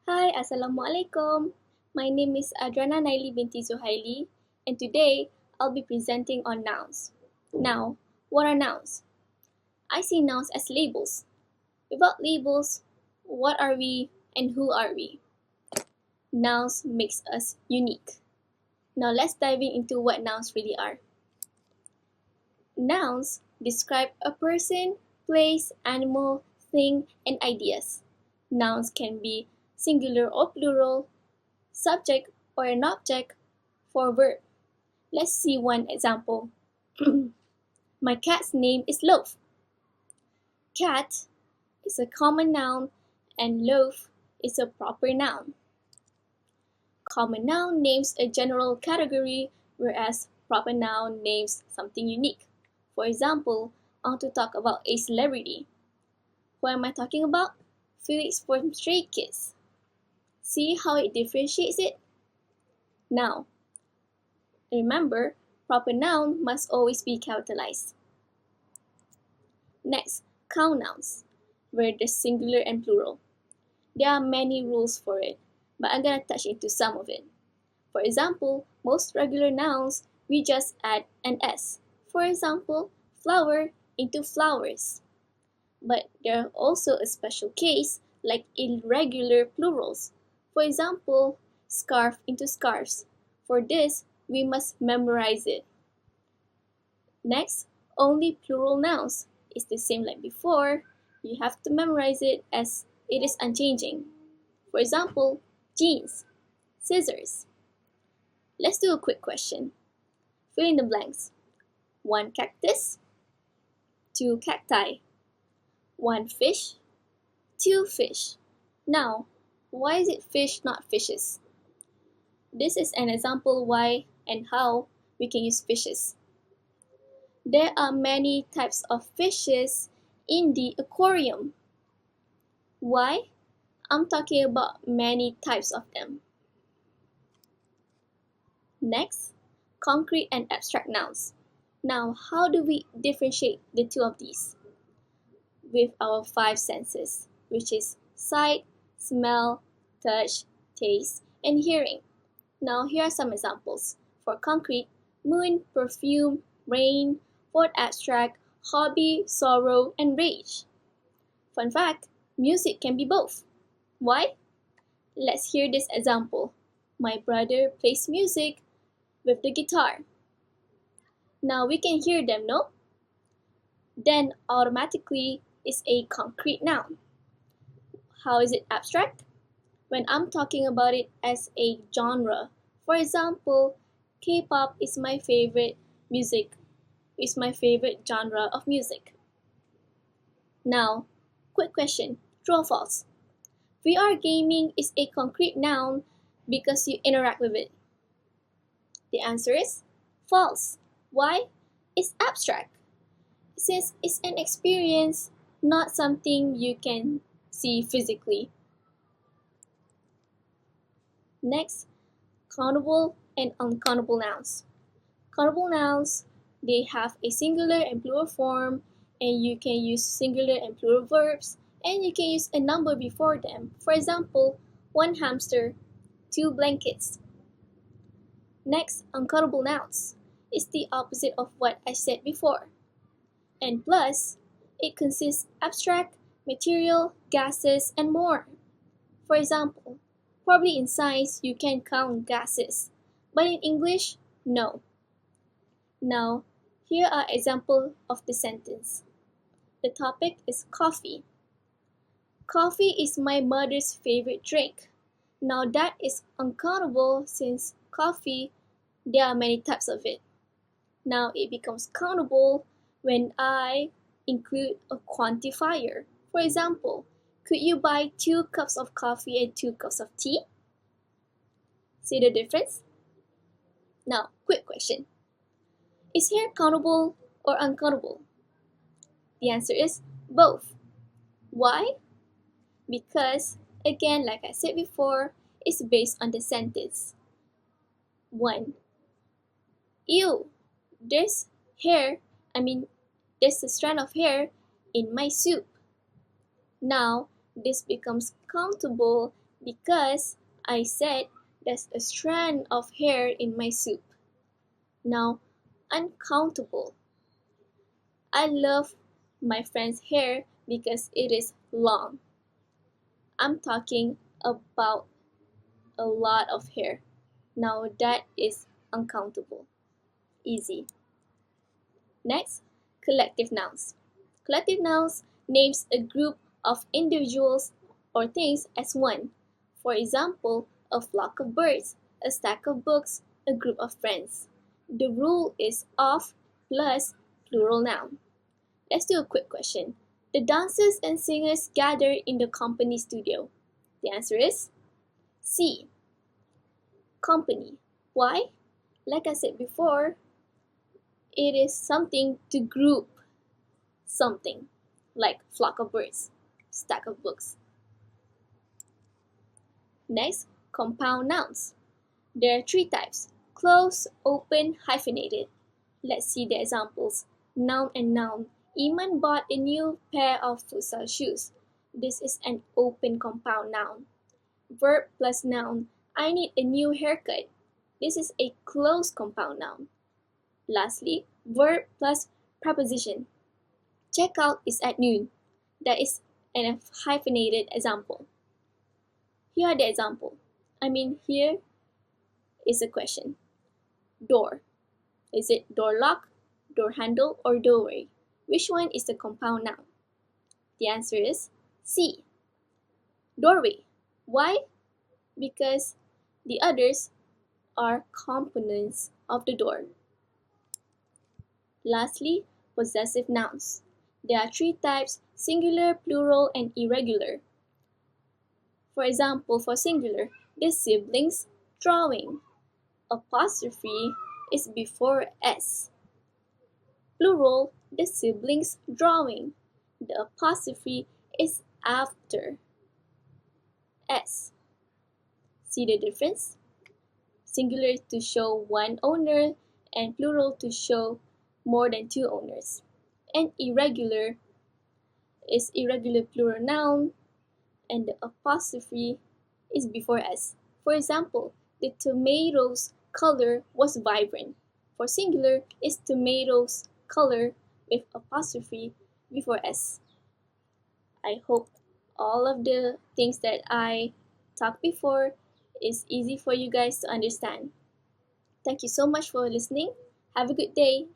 Hi, Assalamualaikum. My name is Adriana Naily Suhaily, and today I'll be presenting on nouns. Now, what are nouns? I see nouns as labels. Without labels, what are we and who are we? Nouns makes us unique. Now let's dive into what nouns really are. Nouns describe a person, place, animal, thing, and ideas. Nouns can be singular or plural, subject or an object for verb. Let's see one example. My cat's name is Loaf. Cat is a common noun and loaf is a proper noun. Common noun names a general category, whereas proper noun names something unique. For example, I want to talk about a celebrity. Who am I talking about? Felix from Stray Kids. See how it differentiates it? Now, remember, proper noun must always be capitalized. Next, count nouns, where there's singular and plural. There are many rules for it, but I'm gonna touch into some of it. For example, most regular nouns, we just add an S. For example, flower into flowers. But there are also a special case like irregular plurals. For example, scarf into scarves. For this, we must memorize it. Next, only plural nouns. It's the same like before. You have to memorize it as it is unchanging. For example, jeans, scissors. Let's do a quick question. Fill in the blanks. 1 cactus, 2 cacti, 1 fish, 2 fish. Now, why is it fish, not fishes? This is an example why and how we can use fishes. There are many types of fishes in the aquarium. Why? I'm talking about many types of them. Next, concrete and abstract nouns. Now, how do we differentiate the two of these? With our 5 senses, which is sight, smell, touch, taste, and hearing. Now, here are some examples. For concrete, moon, perfume, rain. For abstract, hobby, sorrow, and rage. Fun fact, music can be both. Why? Let's hear this example. My brother plays music with the guitar. Now we can hear them, no? Then automatically is a concrete noun. How is it abstract? When I'm talking about it as a genre. For example, K-pop is my favorite genre of music. Now, quick question, true or false? VR gaming is a concrete noun because you interact with it. The answer is false. Why? It's abstract. Since it's an experience, not something you can see physically. Next, countable and uncountable nouns. Countable nouns, they have a singular and plural form, and you can use singular and plural verbs, and you can use a number before them. For example, 1 hamster, 2 blankets. Next, uncountable nouns. It's the opposite of what I said before. And plus, it consists abstract, material, gases, and more. For example, probably in science you can count gases, but in English, no. Now, here are examples of the sentence. The topic is coffee. Coffee is my mother's favorite drink. Now that is uncountable since coffee, there are many types of it. Now it becomes countable when I include a quantifier. For example, could you buy 2 cups of coffee and 2 cups of tea? See the difference? Now, quick question. Is hair countable or uncountable? The answer is both. Why? Because, again, like I said before, it's based on the sentence. 1. Ew, there's a strand of hair in my soup. Now, this becomes countable Because I said there's a strand of hair in my soup. Now, uncountable. I love my friend's hair because it is long. I'm talking about a lot of hair. Now that is uncountable. Easy. Next, collective nouns. Collective nouns names a group of individuals or things as one. For example, a flock of birds, a stack of books, a group of friends. The rule is of plus plural noun. Let's do a quick question. The dancers and singers gather in the company studio. The answer is C. Company. Why? Like I said before, it is something to group something, like flock of birds, stack of books. Next, compound nouns. There are three types: closed, open, hyphenated. Let's see the examples. Noun and noun. Iman bought a new pair of futsal shoes. This is an open compound noun. Verb plus noun. I need a new haircut. This is a closed compound noun. Lastly, verb plus preposition. Checkout is at noon. That is an hyphenated example. Here are the example. Here is a question. Door. Is it door lock, door handle, or doorway? Which one is the compound noun? The answer is C. Doorway. Why? Because the others are components of the door. Lastly, possessive nouns. There are three types: singular, plural, and irregular. For example, for singular, the siblings drawing. Apostrophe is before S. Plural, the siblings drawing. The apostrophe is after S. See the difference? Singular to show one owner and plural to show more than two owners. And irregular is irregular plural noun and the apostrophe is before S. For example, the tomatoes color was vibrant. For singular, is tomatoes color with apostrophe before S. I hope all of the things that I talked before is easy for you guys to understand. Thank you so much for listening. Have a good day.